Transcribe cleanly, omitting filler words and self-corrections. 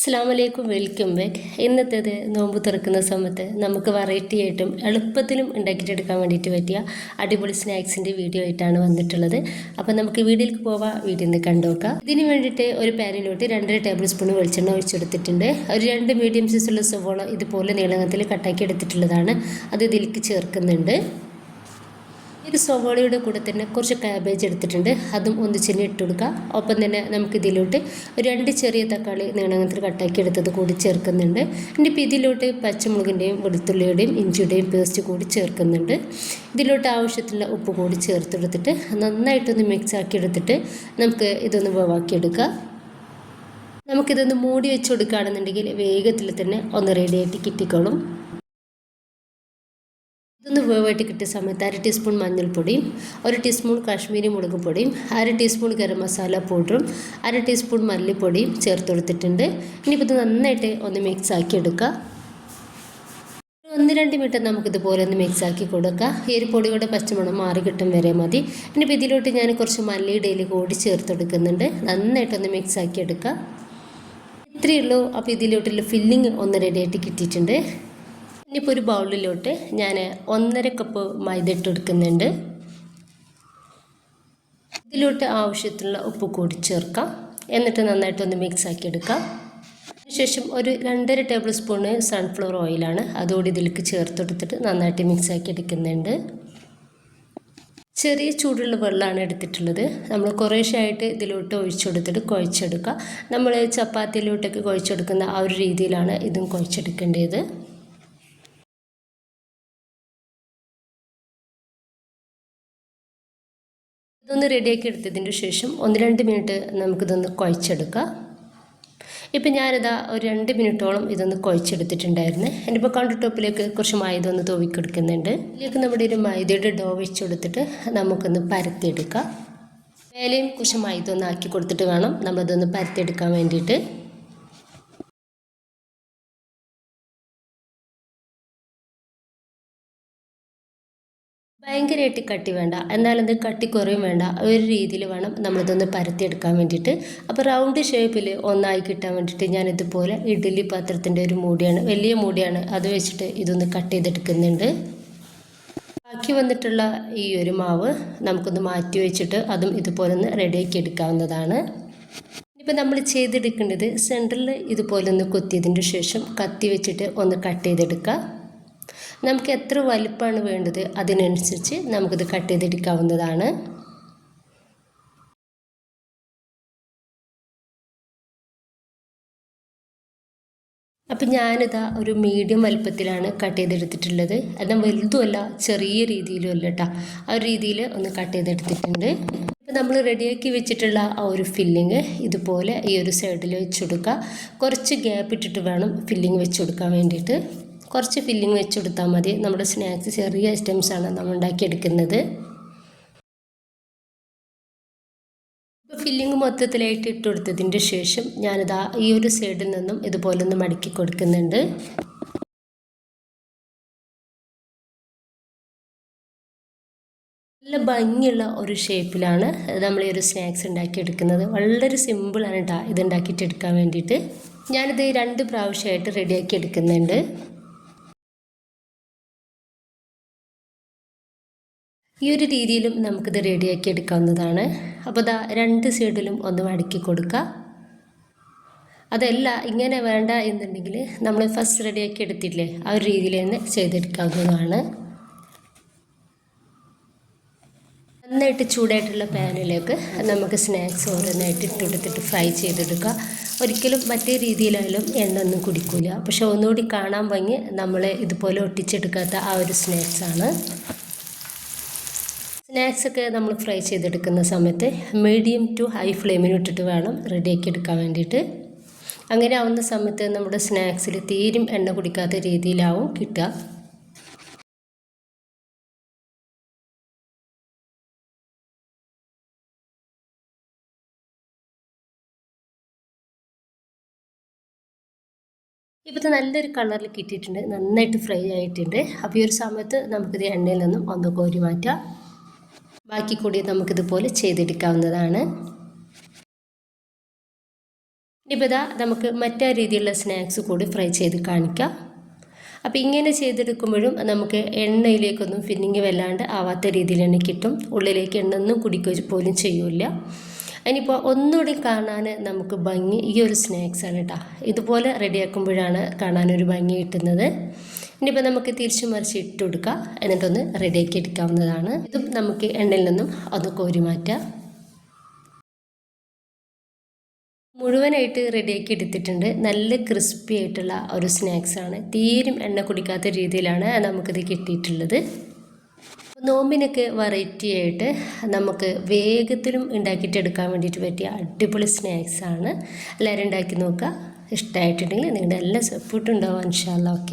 അസ്സലാമലൈക്കും, welcome back. ഇന്നത്തേത് നോമ്പ് തുറക്കുന്ന സമയത്ത് നമുക്ക് വെറൈറ്റി ആയിട്ടും എളുപ്പത്തിലും ഉണ്ടാക്കിയിട്ടെടുക്കാൻ വേണ്ടിയിട്ട് പറ്റിയ അടിപൊളി സ്നാക്സിൻ്റെ വീഡിയോ ആയിട്ടാണ് വന്നിട്ടുള്ളത്. അപ്പോൾ നമുക്ക് വീഡിയോയിലേക്ക് പോവാം, വീഡിയോ ഒന്ന് കണ്ടുനോക്കാം. ഇതിന് വേണ്ടിയിട്ട് ഒരു പാനിലോട്ട് 2.5 ടേബിൾ സ്പൂൺ വെളിച്ചെണ്ണ ഒഴിച്ചെടുത്തിട്ടുണ്ട്. ഒരു 2 മീഡിയം സൈസുള്ള സവോള ഇതുപോലെ നീളത്തിൽ കട്ടാക്കി എടുത്തിട്ടുള്ളതാണ്, അത് ഇതിലേക്ക് ചേർക്കുന്നുണ്ട്. ഒരു സവോളയുടെ കൂടെ തന്നെ കുറച്ച് കാബേജ് എടുത്തിട്ടുണ്ട്, അതും ഒന്നിച്ചിന് ഇട്ട് കൊടുക്കുക. ഒപ്പം തന്നെ നമുക്ക് ഇതിലോട്ട് 2 ചെറിയ തക്കാളി നീളത്തിൽ കട്ടാക്കി എടുത്തത് കൂടി ചേർക്കുന്നുണ്ട്. ഇനിയിപ്പോൾ ഇതിലോട്ട് പച്ചമുളകിൻ്റെയും വെളുത്തുള്ളിയുടെയും ഇഞ്ചിയുടെയും പേസ്റ്റ് കൂടി ചേർക്കുന്നുണ്ട്. ഇതിലോട്ട് ആവശ്യത്തിനുള്ള ഉപ്പ് കൂടി ചേർത്തെടുത്തിട്ട് നന്നായിട്ടൊന്ന് മിക്സ് ആക്കി എടുത്തിട്ട് നമുക്ക് ഇതൊന്ന് വേവാക്കിയെടുക്കുക. നമുക്കിതൊന്ന് മൂടി വെച്ച് കൊടുക്കുകയാണെന്നുണ്ടെങ്കിൽ വേഗത്തിൽ തന്നെ ഒന്ന് റെഡിയായിട്ട് കിട്ടിക്കോളും. ഇതൊന്ന് വേവായിട്ട് കിട്ടിയ സമയത്ത് 1/2 ടീസ്പൂൺ മഞ്ഞൾപ്പൊടിയും 1 ടീസ്പൂൺ കാശ്മീരി മുളക് പൊടിയും 1/2 ടീസ്പൂൺ ഗരം മസാല പൗഡറും 1/2 ടീസ്പൂൺ മല്ലിപ്പൊടിയും ചേർത്ത് കൊടുത്തിട്ടുണ്ട്. ഇനിയിപ്പോൾ ഇത് നന്നായിട്ട് ഒന്ന് മിക്സ് ആക്കി എടുക്കുക. 1-2 മിനിറ്റ് നമുക്കിതുപോലെ ഒന്ന് മിക്സ് ആക്കി കൊടുക്കുക. ഈ ഒരു പൊടിയുടെ പച്ചമണം മാറി കിട്ടും വരെ മതി. ഇനിയിപ്പോൾ ഇതിലോട്ട് ഞാൻ കുറച്ച് മല്ലിയുടെ ഇല കൂടി ചേർത്ത് കൊടുക്കുന്നുണ്ട്. നന്നായിട്ടൊന്ന് മിക്സ് ആക്കി എടുക്കുക. ഇത്രയേ ഉള്ളൂ. അപ്പോൾ ഇതിലോട്ടുള്ള ഫില്ലിങ് ഒന്ന് റെഡിയായിട്ട് കിട്ടിയിട്ടുണ്ട്. ഇനിയിപ്പോൾ ഒരു ബൗളിലോട്ട് ഞാൻ 1.5 കപ്പ് മൈദ ഇട്ട് കൊടുക്കുന്നുണ്ട്. ഇതിലോട്ട് ആവശ്യത്തിനുള്ള ഉപ്പ് കൂടി ചേർക്കാം. എന്നിട്ട് നന്നായിട്ടൊന്ന് മിക്സ് ആക്കി എടുക്കാം. അതിനുശേഷം ഒരു 2.5 ടേബിൾ സ്പൂണ് സൺഫ്ലവർ ഓയിലാണ് അതുകൂടി ഇതിലേക്ക് ചേർത്ത് കൊടുത്തിട്ട് നന്നായിട്ട് മിക്സ് ആക്കി എടുക്കുന്നുണ്ട്. ചെറിയ ചൂടുള്ള വെള്ളമാണ് എടുത്തിട്ടുള്ളത്. നമ്മൾ കുറേശ്ശായിട്ട് ഇതിലോട്ട് ഒഴിച്ചു കൊടുത്തിട്ട് കുഴച്ചെടുക്കുക. നമ്മൾ ചപ്പാത്തിയിലോട്ടൊക്കെ കുഴച്ചെടുക്കുന്ന ആ ഒരു രീതിയിലാണ് ഇതും കുഴച്ചെടുക്കേണ്ടത്. ഇതൊന്ന് റെഡിയാക്കി എടുത്തതിന് ശേഷം 1-2 മിനിറ്റ് നമുക്കിതൊന്ന് കുഴച്ചെടുക്കാം. ഇപ്പം ഞാനിതാ ഒരു 2 മിനിറ്റോളം ഇതൊന്ന് കുഴച്ചെടുത്തിട്ടുണ്ടായിരുന്നു. ഇനിയിപ്പോൾ കൗണ്ടർ ടോപ്പിലേക്ക് കുറച്ച് മൈദ ഒന്ന് തൂവിക്കെടുക്കുന്നുണ്ട്. ഇതിലേക്ക് നമ്മുടെ ഒരു മൈദയുടെ ഡോ വെച്ച് കൊടുത്തിട്ട് നമുക്കൊന്ന് പരത്തിയെടുക്കാം. മേലെയും കുറച്ച് മൈദ ഒന്ന് ആക്കി കൊടുത്തിട്ട് വേണം നമ്മളതൊന്ന് പരത്തിയെടുക്കാൻ വേണ്ടിയിട്ട്. ഭയങ്കരമായിട്ട് കട്ടി വേണ്ട, എന്നാലത് കട്ടി കുറയും വേണ്ട, ഒരു രീതിയിൽ വേണം നമ്മളിതൊന്ന് പരത്തിയെടുക്കാൻ വേണ്ടിയിട്ട്. അപ്പോൾ റൗണ്ട് ഷേപ്പിൽ ഒന്നായി കിട്ടാൻ വേണ്ടിയിട്ട് ഞാനിതുപോലെ ഇഡ്ഡലി പാത്രത്തിൻ്റെ ഒരു മൂടിയാണ്, വലിയ മൂടിയാണ്, അത് വെച്ചിട്ട് ഇതൊന്ന് കട്ട് ചെയ്തെടുക്കുന്നുണ്ട്. ബാക്കി വന്നിട്ടുള്ള ഈ ഒരു മാവ് നമുക്കൊന്ന് മാറ്റി വെച്ചിട്ട് അതും ഇതുപോലെ ഒന്ന് റെഡിയാക്കി എടുക്കാവുന്നതാണ്. ഇപ്പോൾ നമ്മൾ ചെയ്തെടുക്കേണ്ടത് സെൻറ്ററിൽ ഇതുപോലെ ഒന്ന് കൊത്തിയതിൻ്റെ ശേഷം കത്തി വെച്ചിട്ട് ഒന്ന് കട്ട് ചെയ്തെടുക്കുക. നമുക്ക് എത്ര വലിപ്പമാണ് വേണ്ടത് അതിനനുസരിച്ച് നമുക്കിത് കട്ട് ചെയ്തെടുക്കാവുന്നതാണ്. അപ്പം ഞാനിതാ ഒരു മീഡിയം വലിപ്പത്തിലാണ് കട്ട് ചെയ്തെടുത്തിട്ടുള്ളത്. എന്നാൽ വലുതുമല്ല ചെറിയ രീതിയിലും അല്ല കേട്ടോ, ആ ഒരു രീതിയിൽ ഒന്ന് കട്ട് ചെയ്തെടുത്തിട്ടുണ്ട്. ഇപ്പം നമ്മൾ റെഡിയാക്കി വെച്ചിട്ടുള്ള ആ ഒരു ഫില്ലിങ് ഇതുപോലെ ഈ ഒരു സൈഡിൽ വെച്ച് കൊടുക്കുക. കുറച്ച് ഗ്യാപ്പ് ഇട്ടിട്ട് വേണം ഫില്ലിങ് വെച്ച് കൊടുക്കാൻ വേണ്ടിയിട്ട്. കുറച്ച് ഫില്ലിങ് വെച്ച് കൊടുത്താൽ മതി. നമ്മുടെ സ്നാക്സ് ചെറിയ ഐറ്റംസാണ് നമ്മൾ ഉണ്ടാക്കിയെടുക്കുന്നത്. ഇപ്പോൾ ഫില്ലിങ് മൊത്തത്തിലായിട്ട് ഇട്ട് കൊടുത്തതിൻ്റെ ശേഷം ഞാനിതാ ഈ ഒരു സൈഡിൽ നിന്നും ഇതുപോലെ ഒന്ന് മടക്കി കൊടുക്കുന്നുണ്ട്. നല്ല ഭംഗിയുള്ള ഒരു ഷേപ്പിലാണ് നമ്മൾ ഈ ഒരു സ്നാക്സ് ഉണ്ടാക്കിയെടുക്കുന്നത്. വളരെ സിമ്പിളാണ് കേട്ടോ ഇത് ഉണ്ടാക്കിയിട്ട് എടുക്കാൻ വേണ്ടിയിട്ട്. ഞാനിത് 2 പ്രാവശ്യമായിട്ട് റെഡിയാക്കി എടുക്കുന്നുണ്ട്. ഈ ഒരു രീതിയിലും നമുക്കിത് റെഡിയാക്കി എടുക്കാവുന്നതാണ്. അപ്പോൾ ഇതാ 2 സൈഡിലും ഒന്ന് മടക്കി കൊടുക്കുക. അതല്ല ഇങ്ങനെ വേണ്ട എന്നുണ്ടെങ്കിൽ നമ്മൾ ഫസ്റ്റ് റെഡിയാക്കി എടുത്തില്ലേ ആ ഒരു രീതിയിൽ തന്നെ ചെയ്തെടുക്കാവുന്നതാണ്. നന്നായിട്ട് ചൂടായിട്ടുള്ള പാനിലേക്ക് നമുക്ക് സ്നാക്സ് ഓരോന്നായിട്ട് ഇട്ട് കൊടുത്തിട്ട് ഫ്രൈ ചെയ്തെടുക്കുക. ഒരിക്കലും മറ്റേ രീതിയിലായാലും എണ്ണ ഒന്നും കുടിക്കില്ല, പക്ഷെ ഒന്നുകൂടി കാണാൻ ഭംഗി നമ്മൾ ഇതുപോലെ ഒട്ടിച്ചെടുക്കാത്ത ആ ഒരു സ്നാക്സാണ്. സ്നാക്സൊക്കെ നമ്മൾ ഫ്രൈ ചെയ്തെടുക്കുന്ന സമയത്ത് മീഡിയം ടു ഹൈ ഫ്ലെയിമിന് ഇട്ടിട്ട് വേണം റെഡിയാക്കി എടുക്കാൻ വേണ്ടിയിട്ട്. അങ്ങനെ ആവുന്ന സമയത്ത് നമ്മുടെ സ്നാക്സിൽ തീരും എണ്ണ കുടിക്കാത്ത രീതിയിലാവും കിട്ടുക. ഇപ്പോൾ നല്ലൊരു കളറിൽ കിട്ടിയിട്ടുണ്ട്, നന്നായിട്ട് ഫ്രൈ ആയിട്ടുണ്ട്. അപ്പോൾ ഈ ഒരു സമയത്ത് നമുക്കിത് എണ്ണയിൽ നിന്നും ഒന്ന് കോരി മാറ്റാം. ബാക്കി കൂടി നമുക്കിതുപോലെ ചെയ്തെടുക്കാവുന്നതാണ്. ഇപ്പോൾ ഇതാ നമുക്ക് മറ്റേ രീതിയിലുള്ള സ്നാക്സ് കൂടി ഫ്രൈ ചെയ്ത് കാണിക്കാം. അപ്പോൾ ഇങ്ങനെ ചെയ്തെടുക്കുമ്പോഴും നമുക്ക് എണ്ണയിലേക്കൊന്നും ഫില്ലിങ് വല്ലാണ്ട് ആവാത്ത രീതിയിൽ തന്നെ കിട്ടും. ഉള്ളിലേക്ക് എണ്ണ ഒന്നും കുടിക്കുക പോലും ചെയ്യൂല. ഇനിയിപ്പോൾ ഒന്നുകൂടി കാണാൻ നമുക്ക് ഭംഗി ഈ ഒരു സ്നാക്സാണ് കേട്ടോ. ഇതുപോലെ റെഡിയാക്കുമ്പോഴാണ് കാണാനൊരു ഭംഗി കിട്ടുന്നത്. ഇനിയിപ്പോൾ നമുക്ക് തിരിച്ചു മറിച്ച് ഇട്ട് കൊടുക്കുക, എന്നിട്ടൊന്ന് റെഡിയാക്കി എടുക്കാവുന്നതാണ്. ഇതും നമുക്ക് എണ്ണയിൽ നിന്നും ഒന്ന് കോരി മാറ്റാം. മുഴുവനായിട്ട് റെഡിയാക്കി എടുത്തിട്ടുണ്ട്. നല്ല ക്രിസ്പി ആയിട്ടുള്ള ഒരു സ്നാക്സാണ്. തീരും എണ്ണ കുടിക്കാത്ത രീതിയിലാണ് നമുക്കിത് കിട്ടിയിട്ടുള്ളത്. നോമ്പിനൊക്കെ വെറൈറ്റി ആയിട്ട് നമുക്ക് വേഗത്തിലും ഉണ്ടാക്കിയിട്ടെടുക്കാൻ വേണ്ടിയിട്ട് പറ്റിയ അടിപൊളി സ്നാക്സാണ്. എല്ലാവരും ഉണ്ടാക്കി നോക്കുക. ഇഷ്ടമായിട്ടുണ്ടെങ്കിൽ നിങ്ങളുടെ എല്ലാ സപ്പോർട്ടും ഉണ്ടാവും ഇൻഷാ അല്ലാഹ്. ഓക്കെ.